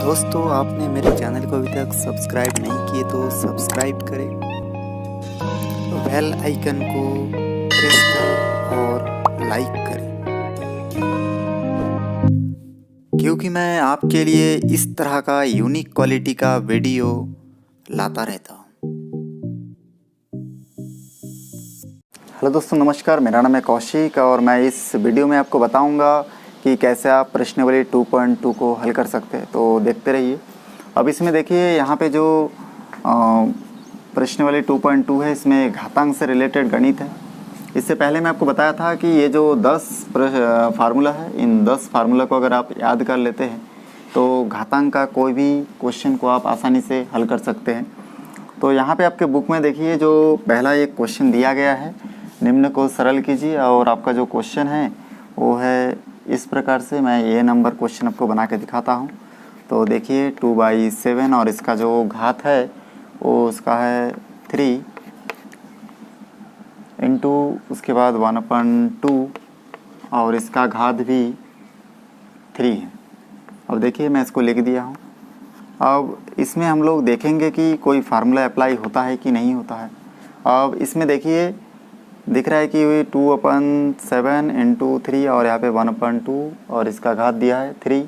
दोस्तों, आपने मेरे चैनल को अभी तक सब्सक्राइब नहीं किए तो सब्सक्राइब करें, बेल आइकन को प्रेस करें और लाइक करें, क्योंकि मैं आपके लिए इस तरह का यूनिक क्वालिटी का वीडियो लाता रहता हूँ। हेलो दोस्तों, नमस्कार। मेरा नाम है कौशिक और मैं इस वीडियो में आपको बताऊंगा कि कैसे आप प्रश्नावली 2.2 को हल कर सकते हैं। तो देखते रहिए। अब इसमें देखिए, यहाँ पे जो प्रश्नावली 2.2 है, इसमें घातांक से रिलेटेड गणित है। इससे पहले मैं आपको बताया था कि ये जो 10 फार्मूला है, इन 10 फार्मूला को अगर आप याद कर लेते हैं तो घातांक का कोई भी क्वेश्चन को आप आसानी से हल कर सकते हैं। तो यहाँ पे आपके बुक में देखिए, जो पहला एक क्वेश्चन दिया गया है, निम्न को सरल कीजिए। और आपका जो क्वेश्चन है वो है इस प्रकार से। मैं ये नंबर क्वेश्चन आपको बना के दिखाता हूँ। तो देखिए 2/7 और इसका जो घात है वो उसका है 3 इंटू उसके बाद 1/2 और इसका घात भी 3 है। अब देखिए मैं इसको लिख दिया हूँ। अब इसमें हम लोग देखेंगे कि कोई फार्मूला अप्लाई होता है कि नहीं होता है। अब इसमें देखिए दिख रहा है कि 2/7 इंटू 3 और यहाँ पे 1/2 और इसका घात दिया है 3।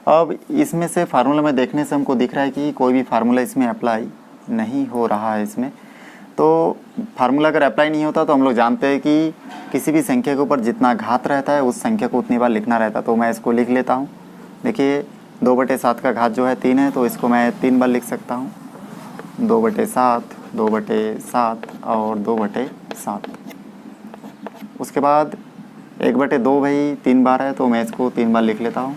अब इसमें से फार्मूला में देखने से हमको दिख रहा है कि कोई भी फार्मूला इसमें अप्लाई नहीं हो रहा है इसमें। तो फार्मूला अगर अप्लाई नहीं होता तो हम लोग जानते हैं कि किसी भी संख्या के ऊपर जितना घात रहता है उस संख्या को उतनी बार लिखना रहता है। तो मैं इसको लिख लेता हूँ। देखिए 2/7 का घात जो है 3 है, तो इसको मैं 3 बार लिख सकता हूँ। 2/7, 2/7 और 2/7। उसके बाद 1/2 भाई 3 बार है, तो मैं इसको 3 बार लिख लेता हूँ।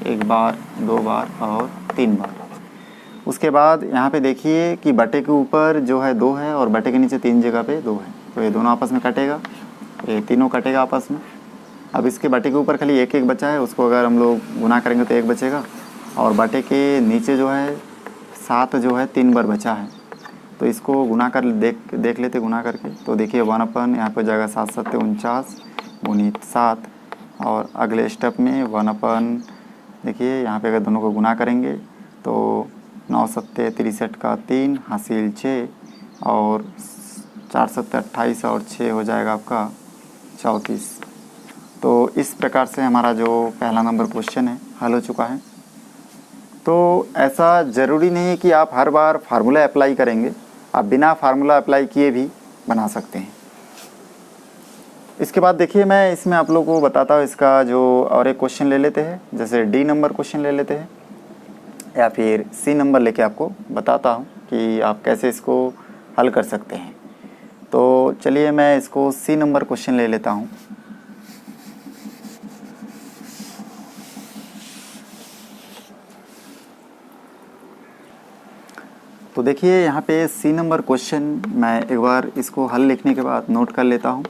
1 बार, 2 बार और 3 बार। उसके बाद यहाँ पे देखिए कि बटे के ऊपर जो है 2 है और बटे के नीचे 3 जगह पे 2 है, तो ये दोनों आपस में कटेगा, ये तीनों कटेगा आपस में। अब इसके बटे के ऊपर खाली 1 बचा है, उसको अगर हम लोग गुना करेंगे तो 1 बचेगा। और बटे के नीचे जो है 7 जो है 3 बार बचा है, तो इसको गुना कर देख लेते गुना करके। तो देखिए 1 यहाँ पे जाएगा 7 7 49 गुणित 7 और अगले स्टेप में 1 देखिए यहाँ पे अगर दोनों को गुना करेंगे तो 9 7 63 का 3 हासिल 6 और 4 7 28 और 6 हो जाएगा आपका 34। तो इस प्रकार से हमारा जो पहला नंबर क्वेश्चन है हल हो चुका है। तो ऐसा ज़रूरी नहीं है कि आप हर बार फार्मूला अप्लाई करेंगे, आप बिना फार्मूला अप्लाई किए भी बना सकते हैं। इसके बाद देखिए मैं इसमें आप लोगों को बताता हूँ इसका जो और एक क्वेश्चन ले लेते हैं, जैसे डी नंबर क्वेश्चन ले लेते हैं या फिर सी नंबर लेके आपको बताता हूँ कि आप कैसे इसको हल कर सकते हैं। तो चलिए मैं इसको सी नंबर क्वेश्चन ले लेता हूँ। तो देखिए यहाँ पे सी नंबर क्वेश्चन मैं एक बार इसको हल लिखने के बाद नोट कर लेता हूँ।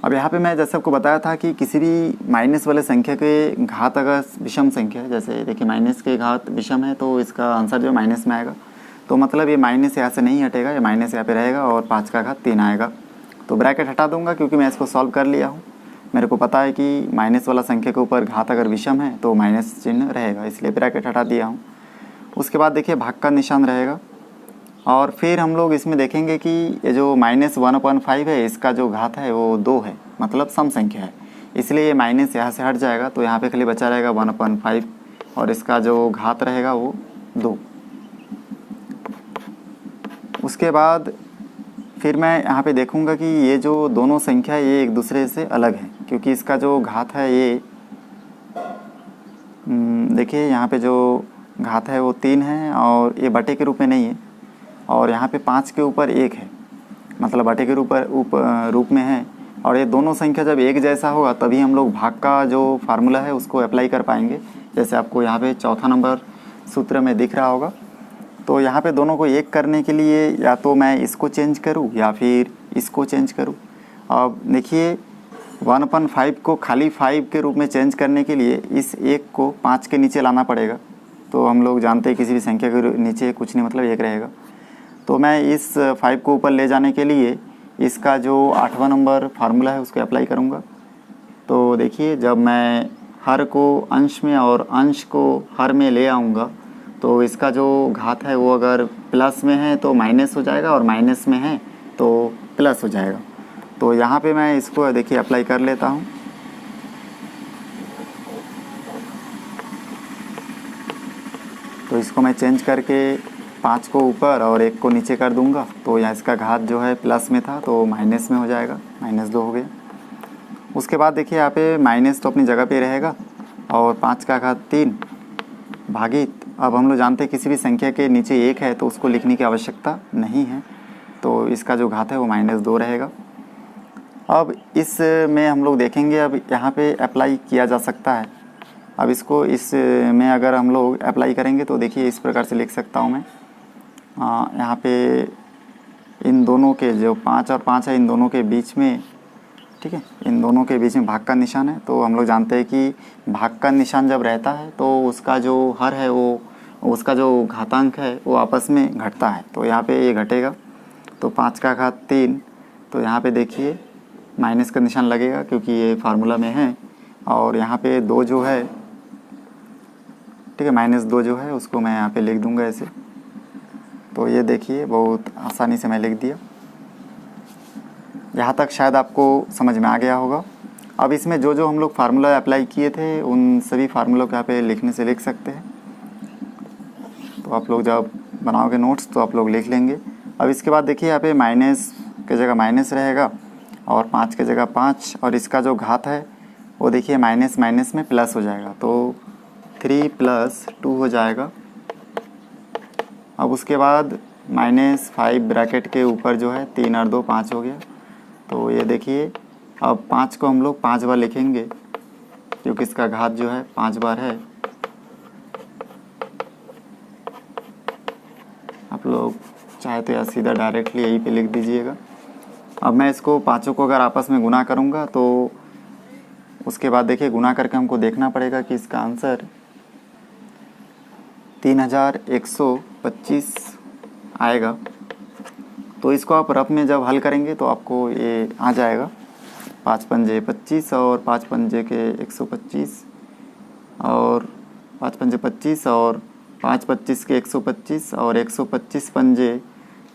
अब यहाँ पे मैं जैसे आपको बताया था कि किसी भी माइनस वाले संख्या के घात अगर विषम संख्या है, जैसे देखिए माइनस के घात विषम है तो इसका आंसर जो माइनस में आएगा। तो मतलब ये माइनस यहाँ से नहीं हटेगा, ये माइनस यहाँ पे रहेगा और 5 का घात 3 आएगा। तो ब्रैकेट हटा दूंगा क्योंकि मैं इसको सॉल्व कर लिया हूँ। मेरे को पता है कि माइनस वाला संख्या के ऊपर घात अगर विषम है तो माइनस चिन्ह रहेगा, इसलिए ब्रैकेट हटा दिया हूँ। उसके बाद देखिए भाग का निशान रहेगा और फिर हम लोग इसमें देखेंगे कि ये जो -1/5 है, इसका जो घात है वो 2 है, मतलब सम संख्या है, इसलिए ये माइनस यहाँ से हट जाएगा। तो यहाँ पे खाली बचा रहेगा 1/5 और इसका जो घात रहेगा वो 2। उसके बाद फिर मैं यहाँ पे देखूँगा कि ये जो दोनों संख्या है ये एक दूसरे से अलग है, क्योंकि इसका जो घात है ये देखिए यहाँ पे जो घात है वो 3 है और ये बटे के रूप में नहीं है, और यहाँ पे 5 के ऊपर 1 है, मतलब बटे के रूप में है। और ये दोनों संख्या जब एक जैसा होगा तभी हम लोग भाग का जो फार्मूला है उसको अप्लाई कर पाएंगे, जैसे आपको यहाँ पे चौथा नंबर सूत्र में दिख रहा होगा। तो यहाँ पे दोनों को एक करने के लिए या तो मैं इसको चेंज करूँ या फिर इसको चेंज करूँ। अब देखिए 1/5 को खाली 5 के रूप में चेंज करने के लिए इस 1 को 5 के नीचे लाना पड़ेगा। तो हम लोग जानते हैं किसी भी संख्या के नीचे कुछ नहीं, मतलब 1 रहेगा। तो मैं इस 5 को ऊपर ले जाने के लिए इसका जो 8वां नंबर फार्मूला है उसको अप्लाई करूँगा। तो देखिए जब मैं हर को अंश में और अंश को हर में ले आऊँगा तो इसका जो घात है वो अगर प्लस में है तो माइनस हो जाएगा और माइनस में है तो प्लस हो जाएगा। तो यहाँ पे मैं इसको देखिए अप्लाई कर लेता हूँ। तो इसको मैं चेंज करके 5 को ऊपर और 1 को नीचे कर दूंगा। तो यहाँ इसका घात जो है प्लस में था तो माइनस में हो जाएगा, -2 हो गया। उसके बाद देखिए यहाँ पे माइनस तो अपनी जगह पे रहेगा और 5 का घात 3 भागित, अब हम लोग जानते हैं किसी भी संख्या के नीचे 1 है तो उसको लिखने की आवश्यकता नहीं है, तो इसका जो घात है वो -2 रहेगा। अब इस में हम लोग देखेंगे, अब यहाँ पे अप्लाई किया जा सकता है। अब इसको इस में अगर हम लोग अप्लाई करेंगे तो देखिए इस प्रकार से लिख सकता हूँ मैं। यहाँ पे इन दोनों के जो 5 और 5 है इन दोनों के बीच में, ठीक है, इन दोनों के बीच में भाग का निशान है। तो हम लोग जानते हैं कि भाग का निशान जब रहता है तो उसका जो हर है वो, उसका जो घातांक है वो आपस में घटता है। तो यहाँ पे ये घटेगा, तो 5 का घात 3, तो यहाँ पे देखिए माइनस का निशान लगेगा क्योंकि ये फार्मूला में है। और यहाँ पे 2 जो है, ठीक है, -2 जो है उसको मैं यहाँ पे लिख दूंगा ऐसे। तो ये देखिए बहुत आसानी से मैं लिख दिया। यहाँ तक शायद आपको समझ में आ गया होगा। अब इसमें जो जो हम लोग फार्मूला अप्लाई किए थे उन सभी फार्मूलों को यहाँ पे लिखने से लिख सकते हैं। तो आप लोग जब बनाओगे नोट्स तो आप लोग लिख लेंगे। अब इसके बाद देखिए यहाँ पे माइनस की जगह माइनस रहेगा और 5 की जगह 5, और इसका जो घात है वो देखिए माइनस माइनस में प्लस हो जाएगा, तो 3 + 2 हो जाएगा। अब उसके बाद -5 ब्रैकेट के ऊपर जो है 3 और 2 5 हो गया। तो ये देखिए अब 5 को हम लोग 5 बार लिखेंगे क्योंकि इसका घात जो है 5 बार है। आप लोग चाहे तो या सीधा डायरेक्टली यहीं पे लिख दीजिएगा। अब मैं इसको पाँचों को अगर आपस में गुना करूँगा तो उसके बाद देखिए गुना करके हमको देखना पड़ेगा कि इसका आंसर 3125 आएगा। तो इसको आप रफ में जब हल करेंगे तो आपको ये आ जाएगा 5 पंजे 25 और 5 पंजे के 125 और 5 पंजे 25 और 5 25 के 125 और 125 पंजे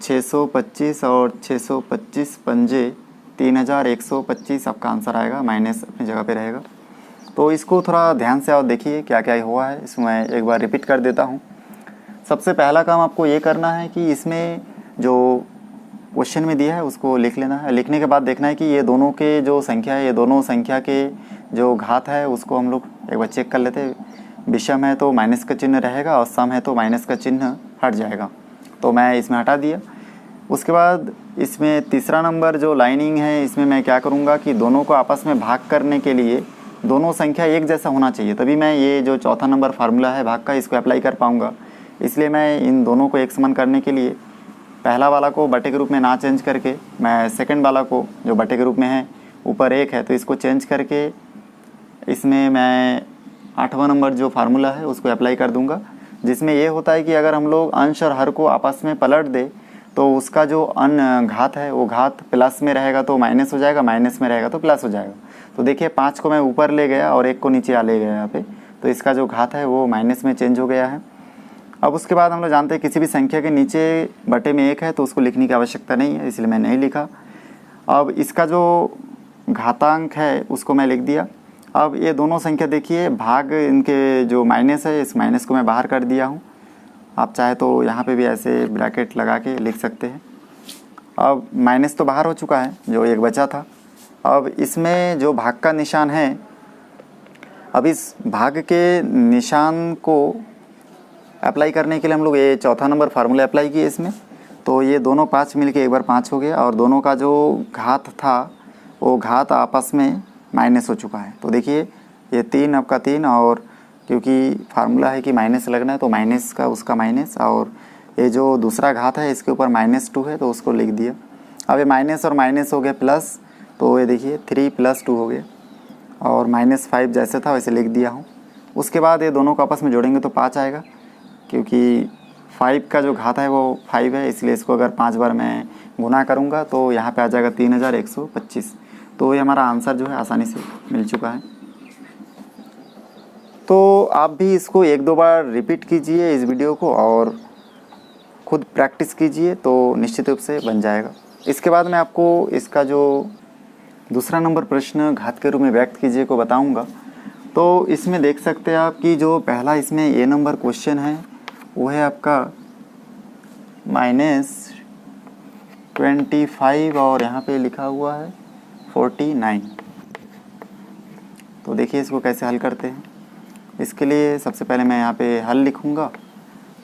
625 और 625 पंजे 3125 आपका आंसर आएगा, माइनस अपनी जगह पे रहेगा। तो इसको थोड़ा ध्यान से और देखिए क्या क्या हुआ है। इसमें मैं एक बार रिपीट कर देता हूँ। सबसे पहला काम आपको ये करना है कि इसमें जो क्वेश्चन में दिया है उसको लिख लेना है। लिखने के बाद देखना है कि ये दोनों के जो संख्या है, ये दोनों संख्या के जो घात है उसको हम लोग एक बार चेक कर लेते हैं। विषम है तो माइनस का चिन्ह रहेगा और सम है तो माइनस का चिन्ह हट जाएगा, तो मैं इसमें हटा दिया। उसके बाद इसमें तीसरा नंबर जो लाइनिंग है इसमें मैं क्या करूँगा कि दोनों को आपस में भाग करने के लिए दोनों संख्या एक जैसा होना चाहिए, तभी मैं ये जो चौथा नंबर फार्मूला है भाग का इसको अप्लाई कर पाऊँगा। इसलिए मैं इन दोनों को एक समान करने के लिए पहला वाला को बटे के रूप में ना चेंज करके मैं सेकंड वाला को जो बटे के रूप में है ऊपर 1 है तो इसको चेंज करके इसमें मैं 8वां नंबर जो फार्मूला है उसको अप्लाई कर दूंगा, जिसमें ये होता है कि अगर हम लोग अंश और हर को आपस में पलट दे तो उसका जो घात है वो घात प्लस में रहेगा तो माइनस हो जाएगा, माइनस में रहेगा तो प्लस हो जाएगा। तो देखिए 5 को मैं ऊपर ले गया और 1 को नीचे आ ले गया यहाँ पे, तो इसका जो घात है वो माइनस में चेंज हो गया है। अब उसके बाद हम लोग जानते हैं किसी भी संख्या के नीचे बटे में 1 है तो उसको लिखने की आवश्यकता नहीं है, इसलिए मैं नहीं लिखा। अब इसका जो घातांक है उसको मैं लिख दिया। अब ये दोनों संख्या देखिए भाग इनके जो माइनस है इस माइनस को मैं बाहर कर दिया हूँ। आप चाहे तो यहाँ पे भी ऐसे ब्रैकेट लगा के लिख सकते हैं। अब माइनस तो बाहर हो चुका है, जो 1 बचा था। अब इसमें जो भाग का निशान है, अब इस भाग के निशान को अप्लाई करने के लिए हम लोग ये चौथा नंबर फार्मूला अप्लाई किए इसमें। तो ये दोनों 5 मिलके एक बार 5 हो गया और दोनों का जो घात था वो घात आपस में माइनस हो चुका है। तो देखिए ये 3 आपका 3, और क्योंकि फार्मूला है कि माइनस लगना है तो माइनस का उसका माइनस, और ये जो दूसरा घात है इसके ऊपर -2 है तो उसको लिख दिया। अब ये माइनस और माइनस हो गया प्लस, तो ये देखिए 3 + 2 हो गया, और -5 जैसे था वैसे लिख दिया हूँ। उसके बाद ये दोनों को आपस में जोड़ेंगे तो 5 आएगा, क्योंकि 5 का जो घात है वो 5 है, इसलिए इसको अगर 5 बार मैं गुना करूँगा तो यहाँ पे आ जाएगा 3125। तो ये हमारा आंसर जो है आसानी से मिल चुका है। तो आप भी इसको 1-2 बार रिपीट कीजिए इस वीडियो को और खुद प्रैक्टिस कीजिए तो निश्चित रूप से बन जाएगा। इसके बाद मैं आपको इसका जो दूसरा नंबर प्रश्न घात के रूप में व्यक्त कीजिए को बताऊंगा। तो इसमें देख सकते हैं आप कि जो पहला इसमें ए नंबर क्वेश्चन है वो है आपका -25 और यहाँ पे लिखा हुआ है 49। तो देखिए इसको कैसे हल करते हैं। इसके लिए सबसे पहले मैं यहाँ पे हल लिखूँगा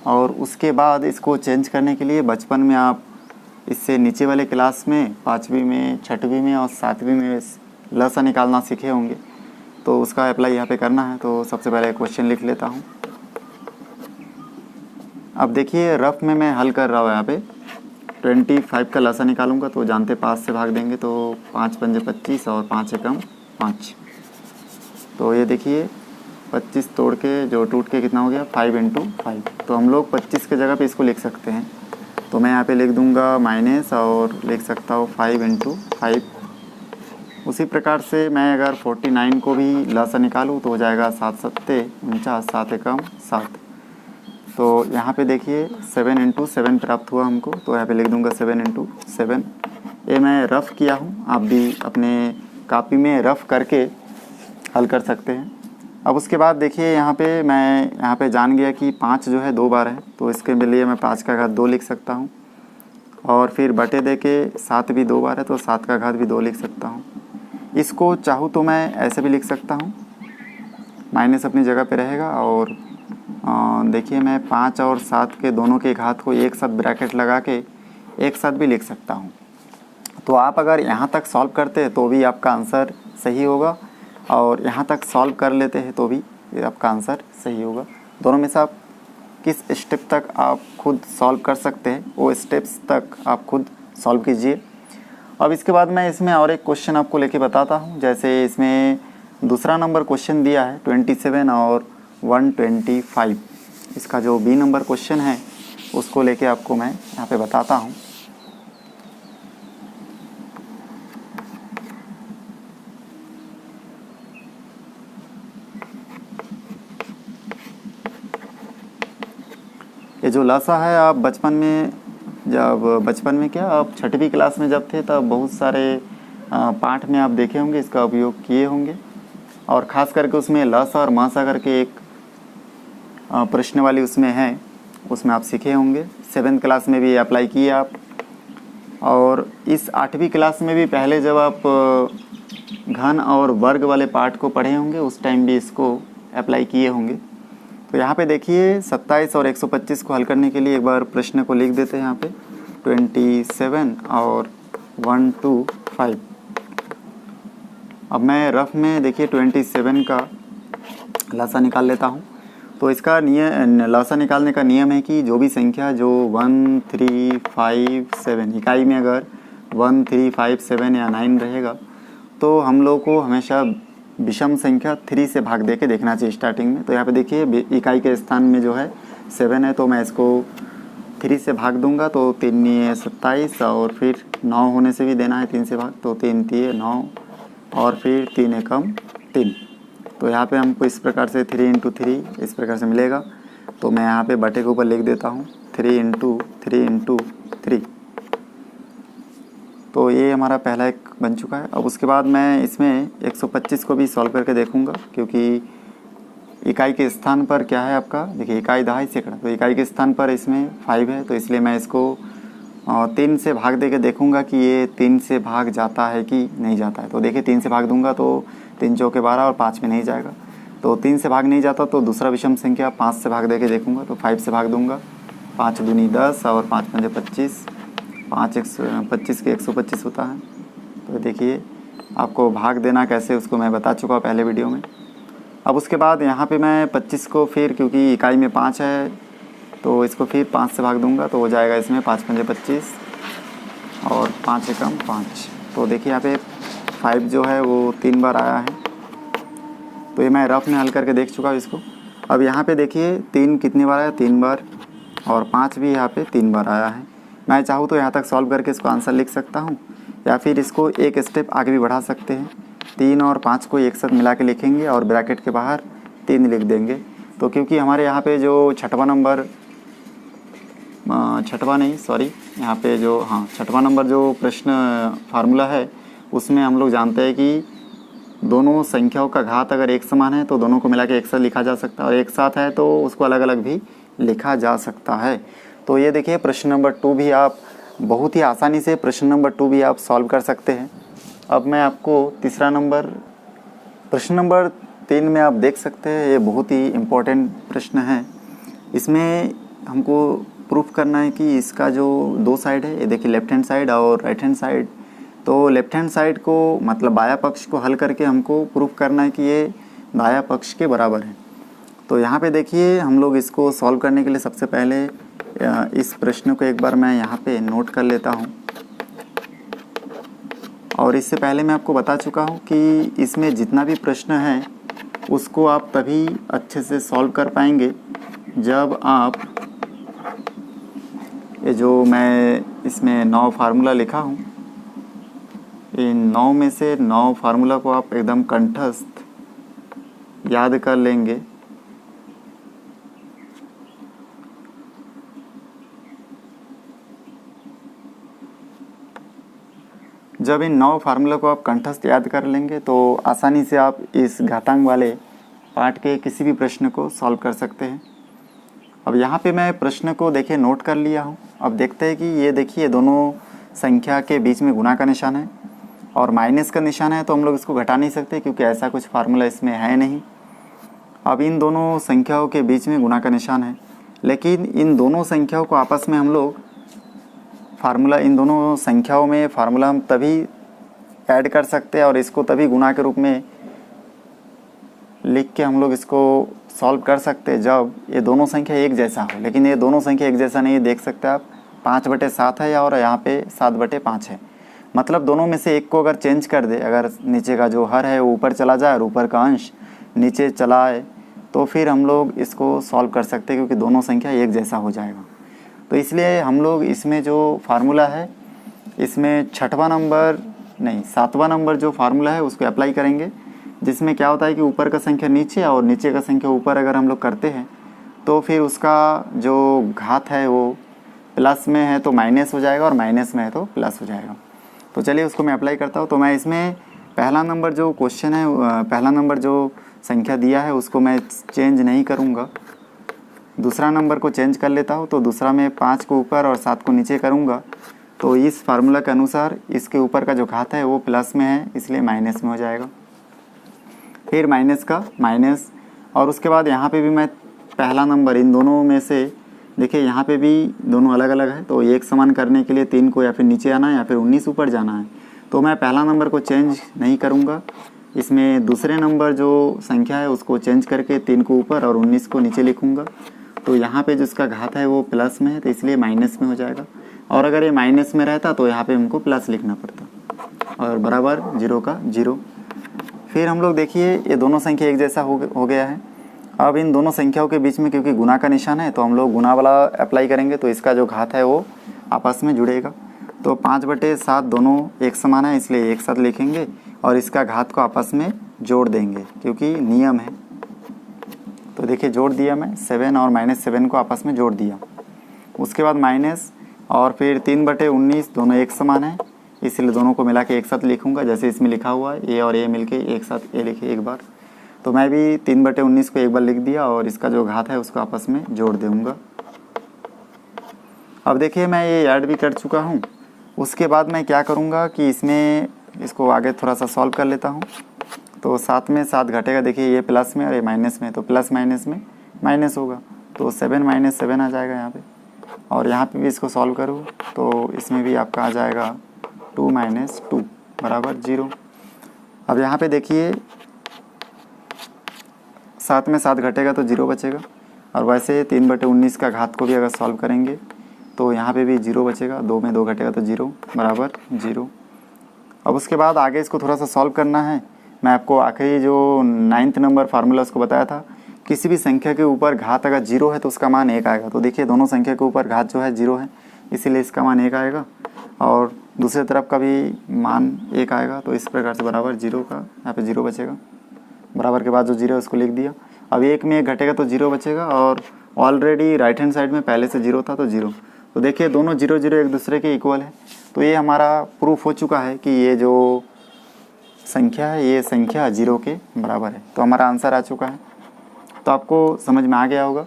और उसके बाद इसको चेंज करने के लिए बचपन में आप इससे नीचे वाले क्लास में 5वीं में 6वीं में और 7वीं में लसा निकालना सीखे होंगे, तो उसका अप्लाई यहाँ पे करना है। तो सबसे पहले क्वेश्चन लिख लेता हूँ। अब देखिए रफ में मैं हल कर रहा हूँ। यहाँ पे 25 का लसा निकालूंगा तो जानते 5 से भाग देंगे तो 5 पंजे 25 और 5 एकम 5। तो ये देखिए 25 तोड़ के जो टूट के कितना हो गया 5 × 5। तो हम लोग 25 के जगह पे इसको लिख सकते हैं। तो मैं यहाँ पे लिख दूंगा माइनस और लिख सकता हूँ 5 × 5। उसी प्रकार से मैं अगर 49 को भी लसा निकालूँ तो हो जाएगा 7 × 7 49 7 एकम 7। तो यहाँ पे देखिए 7 × 7 प्राप्त हुआ हमको, तो यहाँ पे लिख दूंगा 7 × 7। ये मैं रफ़ किया हूँ, आप भी अपने कापी में रफ़ करके हल कर सकते हैं। अब उसके बाद देखिए यहाँ पे जान गया कि 5 जो है 2 बार है, तो इसके लिए मैं 5 का घात 2 लिख सकता हूँ। और फिर बटे दे के 7 भी 2 बार है तो 7 का घात भी 2 लिख सकता हूँ। इसको चाहूँ तो मैं ऐसे भी लिख सकता हूँ, माइनस अपनी जगह पे रहेगा। और देखिए मैं 5 और 7 के दोनों के घात को एक साथ ब्रैकेट लगा के एक साथ भी लिख सकता हूँ। तो आप अगर यहाँ तक सॉल्व करते हैं तो भी आपका आंसर सही होगा, और यहाँ तक सॉल्व कर लेते हैं तो भी आपका आंसर सही होगा। दोनों में से आप किस स्टेप तक आप खुद सॉल्व कर सकते हैं वो स्टेप्स तक आप खुद सॉल्व कीजिए। अब इसके बाद मैं इसमें और एक क्वेश्चन आपको लेके बताता हूँ। जैसे इसमें दूसरा नंबर क्वेश्चन दिया है 27 और 125। इसका जो बी नंबर क्वेश्चन है उसको लेके आपको मैं यहाँ पे बताता हूँ। ये जो लसा है आप बचपन में क्या आप 6वीं क्लास में जब थे तब बहुत सारे पाठ में आप देखे होंगे, इसका उपयोग किए होंगे। और ख़ास करके उसमें लसा और मासा करके एक प्रश्न वाली उसमें है, उसमें आप सीखे होंगे। 7th क्लास में भी अप्लाई किए आप, और इस 8वीं क्लास में भी पहले जब आप घन और वर्ग वाले पाठ को पढ़े होंगे उस टाइम भी इसको अप्लाई किए होंगे। तो यहाँ पे देखिए 27 और 125 को हल करने के लिए एक बार प्रश्न को लिख देते हैं। यहाँ पे 27 और 125। अब मैं रफ में देखिए 27 का लसा निकाल लेता हूँ। तो इसका लसा निकालने का नियम है कि जो भी संख्या जो 1 3 5 7 इकाई में अगर 1 3 5 7 या 9 रहेगा तो हम लोग को हमेशा विषम संख्या 3 से भाग दे के देखना चाहिए स्टार्टिंग में। तो यहाँ पे देखिए इकाई के स्थान में जो है 7 है, तो मैं इसको 3 से भाग दूंगा तो 3 × 27 और फिर 9 होने से भी देना है 3 से भाग, तो 3 × 3 9 और फिर 3 एकम 3। तो यहाँ पे हमको इस प्रकार से 3 × 3 इस प्रकार से मिलेगा। तो मैं यहाँ पे बटे के ऊपर लिख देता हूँ 3 × 3 × 3। तो ये हमारा पहला एक बन चुका है। अब उसके बाद मैं इसमें 125 को भी सॉल्व करके देखूंगा, क्योंकि इकाई के स्थान पर क्या है आपका, देखिए इकाई दहाई सैकड़ा, तो इकाई के स्थान पर इसमें 5 है, तो इसलिए मैं इसको 3 से भाग दे के देखूँगा कि ये 3 से भाग जाता है कि नहीं जाता है। तो देखिए 3 से भाग दूंगा तो 3 चौके 12 और 5 में नहीं जाएगा। तो 3 से भाग नहीं जाता तो दूसरा विषम संख्या 5 से भाग दे के देखूँगा, तो 5 से भाग दूंगा, 5 दूनी 10 और 5 पंजे 25, 5 125 के 125 होता है। तो देखिए आपको भाग देना कैसे उसको मैं बता चुका पहले वीडियो में। अब उसके बाद यहाँ पे मैं 25 को फिर, क्योंकि इकाई में 5 है तो इसको फिर 5 से भाग दूंगा, तो हो जाएगा इसमें 5 पंजे 25 और 5 एकम 5। तो देखिए यहाँ पे 5 जो है वो 3 बार आया है। तो ये मैं रफ में हल करके देख चुका हूँ इसको। अब यहाँ पे देखिए 3 कितनी बार आया, 3 बार, और 5 भी यहाँ पे 3 बार आया है। मैं चाहूँ तो यहाँ तक सॉल्व करके इसको आंसर लिख सकता हूँ, या फिर इसको एक स्टेप आगे भी बढ़ा सकते हैं। 3 और 5 को एक साथ मिला के लिखेंगे और ब्रैकेट के बाहर 3 लिख देंगे। तो क्योंकि हमारे यहाँ पे जो छठवां नंबर जो प्रश्न फार्मूला है उसमें हम लोग जानते हैं कि दोनों संख्याओं का घात अगर एक समान है तो दोनों को मिला के एक साथ लिखा जा सकता है, और एक साथ है तो उसको अलग अलग भी लिखा जा सकता है। तो ये देखिए प्रश्न नंबर 2 भी आप बहुत ही आसानी से प्रश्न नंबर 2 भी आप सॉल्व कर सकते हैं। अब मैं आपको प्रश्न नंबर 3 में आप देख सकते हैं, ये बहुत ही इम्पोर्टेंट प्रश्न है। इसमें हमको प्रूफ करना है कि इसका जो 2 साइड है, ये देखिए लेफ्ट हैंड साइड और राइट हैंड साइड, तो लेफ्ट हैंड साइड को मतलब बाया पक्ष को हल करके हमको प्रूफ करना है कि ये दाया पक्ष के बराबर है। तो यहाँ पे देखिए हम लोग इसको सॉल्व करने के लिए सबसे पहले इस प्रश्न को एक बार मैं यहाँ पे नोट कर लेता हूँ। और इससे पहले मैं आपको बता चुका हूँ कि इसमें जितना भी प्रश्न है उसको आप तभी अच्छे से सॉल्व कर पाएंगे जब आप ये जो मैं इसमें 9 फार्मूला लिखा हूँ, इन 9 में से 9 फार्मूला को आप एकदम कंठस्थ याद कर लेंगे। जब इन 9 फार्मूला को आप कंठस्थ याद कर लेंगे तो आसानी से आप इस घातांक वाले पार्ट के किसी भी प्रश्न को सॉल्व कर सकते हैं। अब यहाँ पे मैं प्रश्न को देखिए नोट कर लिया हूँ। अब देखते हैं कि ये देखिए दोनों संख्या के बीच में गुणा का निशान है और माइनस का निशान है, तो हम लोग इसको घटा नहीं सकते क्योंकि ऐसा कुछ फार्मूला इसमें है नहीं। अब इन दोनों संख्याओं के बीच में गुणा का निशान है, लेकिन इन दोनों संख्याओं को आपस में हम लोग इन दोनों संख्याओं में फार्मूला हम तभी ऐड कर सकते हैं और इसको तभी गुणा के रूप में लिख के हम लोग इसको सॉल्व कर सकते हैं जब ये दोनों संख्या एक जैसा हो। लेकिन ये दोनों संख्या एक जैसा नहीं, देख सकते आप 5/7 है और यहाँ पे 7/5 है। मतलब दोनों में से एक को अगर चेंज कर दे, अगर नीचे का जो हर है वो ऊपर चला जाए और ऊपर का अंश नीचे चला आए, तो फिर हम लोग इसको सॉल्व कर सकते हैं क्योंकि दोनों संख्या एक जैसा हो जाएगा। तो इसलिए हम लोग इसमें जो फार्मूला है इसमें 7वां नंबर जो फार्मूला है उसको अप्लाई करेंगे, जिसमें क्या होता है कि ऊपर का संख्या नीचे और नीचे का संख्या ऊपर अगर हम लोग करते हैं तो फिर उसका जो घात है वो प्लस में है तो माइनस हो जाएगा और माइनस में है तो प्लस हो जाएगा। तो चलिए उसको मैं अप्लाई करता हूँ। तो मैं इसमें पहला नंबर जो क्वेश्चन है, पहला नंबर जो संख्या दिया है उसको मैं चेंज नहीं करूँगा, दूसरा नंबर को चेंज कर लेता हूँ। तो दूसरा में 5 को ऊपर और 7 को नीचे करूँगा। तो इस फार्मूला के अनुसार इसके ऊपर का जो घात है वो प्लस में है, इसलिए माइनस में हो जाएगा। फिर माइनस का माइनस, और उसके बाद यहाँ पे भी मैं पहला नंबर इन दोनों में से देखिए यहाँ पे भी दोनों अलग अलग है, तो एक समान करने के लिए 3 को या फिर नीचे आना है या फिर 19 ऊपर जाना है। तो मैं पहला नंबर को चेंज नहीं करूँगा, इसमें दूसरे नंबर जो संख्या है उसको चेंज करके 3 को ऊपर और 19 को नीचे लिखूँगा। तो यहाँ पे जिसका घात है वो प्लस में है तो इसलिए माइनस में हो जाएगा, और अगर ये माइनस में रहता तो यहाँ पे हमको प्लस लिखना पड़ता और बराबर 0 का 0। फिर हम लोग देखिए ये दोनों संख्या एक जैसा हो गया है। अब इन दोनों संख्याओं के बीच में क्योंकि गुना का निशान है तो हम लोग गुना वाला अप्लाई करेंगे, तो इसका जो घात है वो आपस में जुड़ेगा। तो 5/7 दोनों एक समान है इसलिए एक साथ लिखेंगे और इसका घात को आपस में जोड़ देंगे क्योंकि नियम है। तो देखिए जोड़ दिया मैं 7 और -7 को आपस में जोड़ दिया। उसके बाद माइनस और फिर 3/19 दोनों एक समान है इसलिए दोनों को मिला के एक साथ लिखूंगा, जैसे इसमें लिखा हुआ है ए और ए मिलके एक साथ ए लिखे एक बार। तो मैं भी 3/19 को एक बार लिख दिया और इसका जो घात है उसको आपस में जोड़ दूंगा। अब देखिए मैं ये ऐड भी कर चुका हूँ। उसके बाद मैं क्या करूँगा कि इसको आगे थोड़ा सा सॉल्व कर लेता हूँ। तो 7 में 7 घटेगा, देखिए ये प्लस में और ये माइनस में, तो प्लस माइनस में माइनस होगा तो 7 - 7 आ जाएगा यहाँ पे। और यहाँ पे भी इसको सॉल्व करूँ तो इसमें भी आपका आ जाएगा 2 - 2 बराबर 0। अब यहाँ पे देखिए 7 में 7 घटेगा तो 0 बचेगा, और वैसे 3/19 का घात को भी अगर सॉल्व करेंगे तो यहाँ पे भी 0 बचेगा, 2 में 2 घटेगा तो 0 बराबर 0। अब उसके बाद आगे इसको थोड़ा सा सॉल्व करना है। मैं आपको आखिरी जो 9th नंबर फार्मूला उसको बताया था, किसी भी संख्या के ऊपर घात अगर 0 है तो उसका मान 1 आएगा। तो देखिए दोनों संख्या के ऊपर घात जो है 0 है इसीलिए इसका मान 1 आएगा, और दूसरे तरफ का भी मान 1 आएगा, तो इस प्रकार से बराबर 0 का यहाँ पे 0 बचेगा। बराबर के बाद जो 0 है उसको लिख दिया। अब 1 में 1 घटेगा तो 0 बचेगा, और ऑलरेडी राइट हैंड साइड में पहले से 0 था तो 0। तो देखिए दोनों 0 0 एक दूसरे के इक्वल है। तो ये हमारा प्रूफ हो चुका है कि ये जो संख्या है ये संख्या 0 के बराबर है। तो हमारा आंसर आ चुका है। तो आपको समझ में आ गया होगा।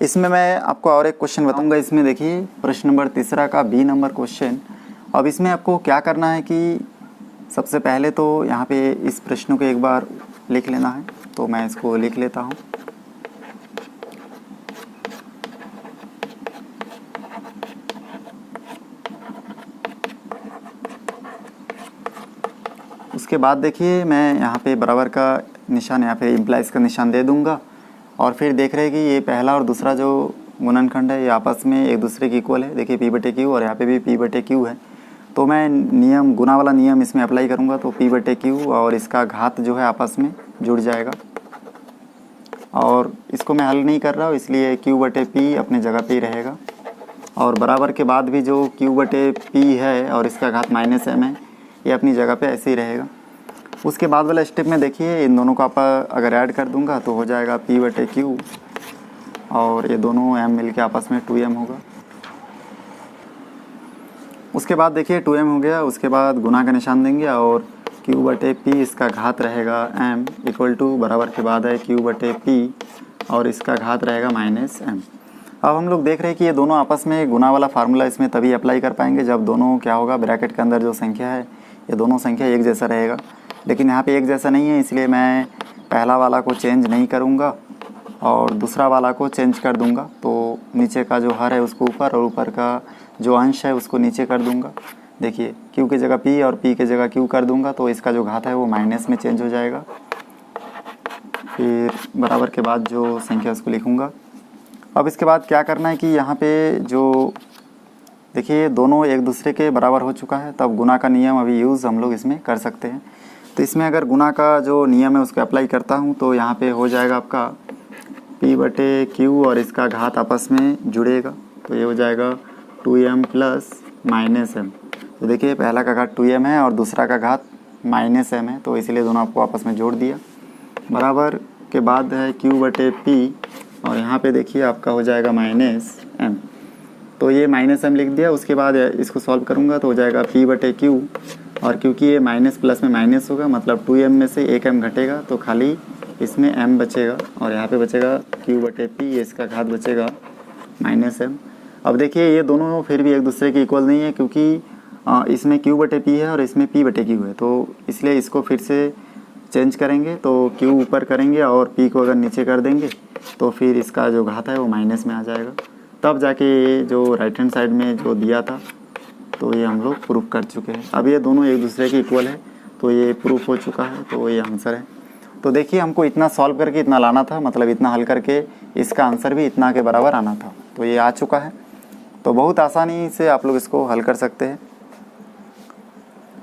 इसमें मैं आपको और एक क्वेश्चन बताऊंगा। इसमें देखिए प्रश्न नंबर 3 का बी नंबर क्वेश्चन। अब इसमें आपको क्या करना है कि सबसे पहले तो यहाँ पे इस प्रश्न को एक बार लिख लेना है। तो मैं इसको लिख लेता हूँ। उसके बाद देखिए मैं यहाँ पे बराबर का निशान, यहाँ पे इम्प्लाइज का निशान दे दूँगा, और फिर देख रहे हैं कि ये पहला और दूसरा जो गुणनखंड है ये आपस में एक दूसरे के इक्वल है। देखिए P/Q और यहाँ पे भी P/Q है। तो मैं नियम, गुना वाला नियम इसमें अप्लाई करूँगा, तो P/Q और इसका घात जो है आपस में जुड़ जाएगा। और इसको मैं हल नहीं कर रहा हूँ, इसलिए Q/P अपने जगह पे ही रहेगा। और बराबर के बाद भी जो Q/P है और इसका घात -m है, ये अपनी जगह पे ऐसे ही रहेगा। उसके बाद वाला स्टेप में देखिए इन दोनों को आप अगर ऐड कर दूंगा तो हो जाएगा P/Q, और ये दोनों m मिलके आपस में 2m होगा। उसके बाद देखिए 2m हो गया। उसके बाद गुना का निशान देंगे और Q/P इसका घात रहेगा m इक्वल टू बराबर के बाद है Q/P और इसका घात रहेगा -m। अब हम लोग देख रहे हैं कि ये दोनों आपस में गुना वाला फार्मूला इसमें तभी अप्लाई कर पाएंगे जब दोनों क्या होगा, ब्रैकेट के अंदर जो संख्या है ये दोनों संख्या एक जैसा रहेगा। लेकिन यहाँ पे एक जैसा नहीं है, इसलिए मैं पहला वाला को चेंज नहीं करूँगा और दूसरा वाला को चेंज कर दूँगा। तो नीचे का जो हर है उसको ऊपर और ऊपर का जो अंश है उसको नीचे कर दूँगा। देखिए Q की जगह P और P की जगह Q कर दूँगा, तो इसका जो घात है वो माइनस में चेंज हो जाएगा। फिर बराबर के बाद जो संख्या उसको लिखूँगा। अब इसके बाद क्या करना है कि यहाँ पे जो देखिए दोनों एक दूसरे के बराबर हो चुका है, तब गुना का नियम अभी यूज़ हम लोग इसमें कर सकते हैं। तो इसमें अगर गुना का जो नियम है उसको अप्लाई करता हूँ तो यहाँ पे हो जाएगा आपका P/Q और इसका घात आपस में जुड़ेगा, तो ये हो जाएगा 2m प्लस -m। तो देखिए पहला का घात 2m है और दूसरा का घात -m है, तो इसलिए दोनों आपको आपस में जोड़ दिया। बराबर के बाद है Q/P और यहाँ पे देखिए आपका हो जाएगा -m, तो ये -m लिख दिया। उसके बाद इसको सॉल्व करूँगा तो हो जाएगा P/Q, और क्योंकि ये माइनस प्लस में माइनस होगा मतलब 2m में से 1m घटेगा, तो खाली इसमें m बचेगा और यहाँ पे बचेगा Q/P, इसका घात बचेगा -m। अब देखिए ये दोनों फिर भी एक दूसरे के इक्वल नहीं है, क्योंकि इसमें Q/P है और इसमें P/Q है, तो इसलिए इसको फिर से चेंज करेंगे। तो Q ऊपर करेंगे और P को अगर नीचे कर देंगे तो फिर इसका जो घात है वो माइनस में आ जाएगा। तब जाके ये जो राइट हैंड साइड में जो दिया था तो ये हम लोग प्रूफ कर चुके हैं। अब ये दोनों एक दूसरे के इक्वल है, तो ये प्रूफ हो चुका है, तो ये आंसर है। तो देखिए हमको इतना सॉल्व करके इतना लाना था, मतलब इतना हल करके इसका आंसर भी इतना के बराबर आना था, तो ये आ चुका है। तो बहुत आसानी से आप लोग इसको हल कर सकते हैं।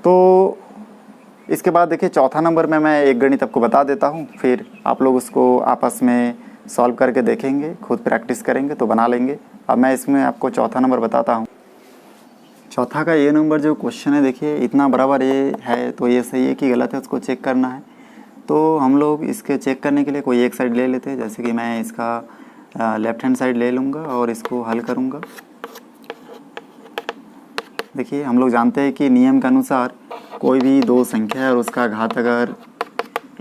तो इसके बाद देखिए चौथा नंबर में मैं एक गणित आपको बता देता हूँ, फिर आप लोग उसको आपस में सॉल्व करके देखेंगे, खुद प्रैक्टिस करेंगे तो बना लेंगे। अब मैं इसमें आपको चौथा नंबर बताता हूँ। चौथा का ये नंबर जो क्वेश्चन है, देखिए इतना बराबर ये है तो ये सही है कि गलत है उसको चेक करना है। तो हम लोग इसके चेक करने के लिए कोई एक साइड ले लेते हैं, जैसे कि मैं इसका लेफ़्ट हैंड साइड ले लूँगा और इसको हल करूँगा। देखिए हम लोग जानते हैं कि नियम के अनुसार कोई भी दो संख्या है और उसका घात अगर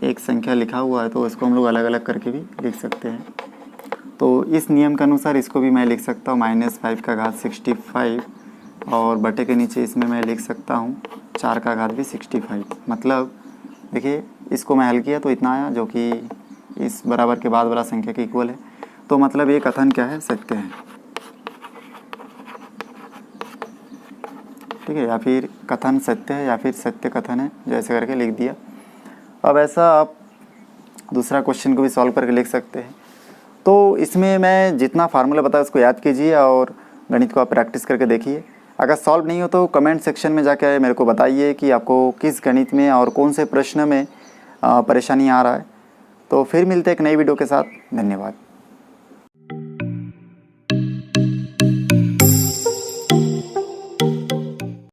एक संख्या लिखा हुआ है तो इसको हम लोग अलग अलग करके भी लिख सकते हैं। तो इस नियम के अनुसार इसको भी मैं लिख सकता हूँ -5 का घात 65, और बटे के नीचे इसमें मैं लिख सकता हूँ 4 का घात भी 65। मतलब देखिए इसको मैं हल किया तो इतना आया, जो कि इस बराबर के बाद वाला संख्या के इक्वल है। तो मतलब ये कथन क्या है, सत्य है, ठीक है, या फिर कथन सत्य है या फिर सत्य कथन है, जैसे करके लिख दिया। अब ऐसा आप दूसरा क्वेश्चन को भी सॉल्व करके लिख सकते हैं। तो इसमें मैं जितना फार्मूला बताया उसको याद कीजिए और गणित को आप प्रैक्टिस करके देखिए। अगर सॉल्व नहीं हो तो कमेंट सेक्शन में जाके मेरे को बताइए कि आपको किस गणित में और कौन से प्रश्न में परेशानी आ रहा है। तो फिर मिलते हैं एक नई वीडियो के साथ। धन्यवाद।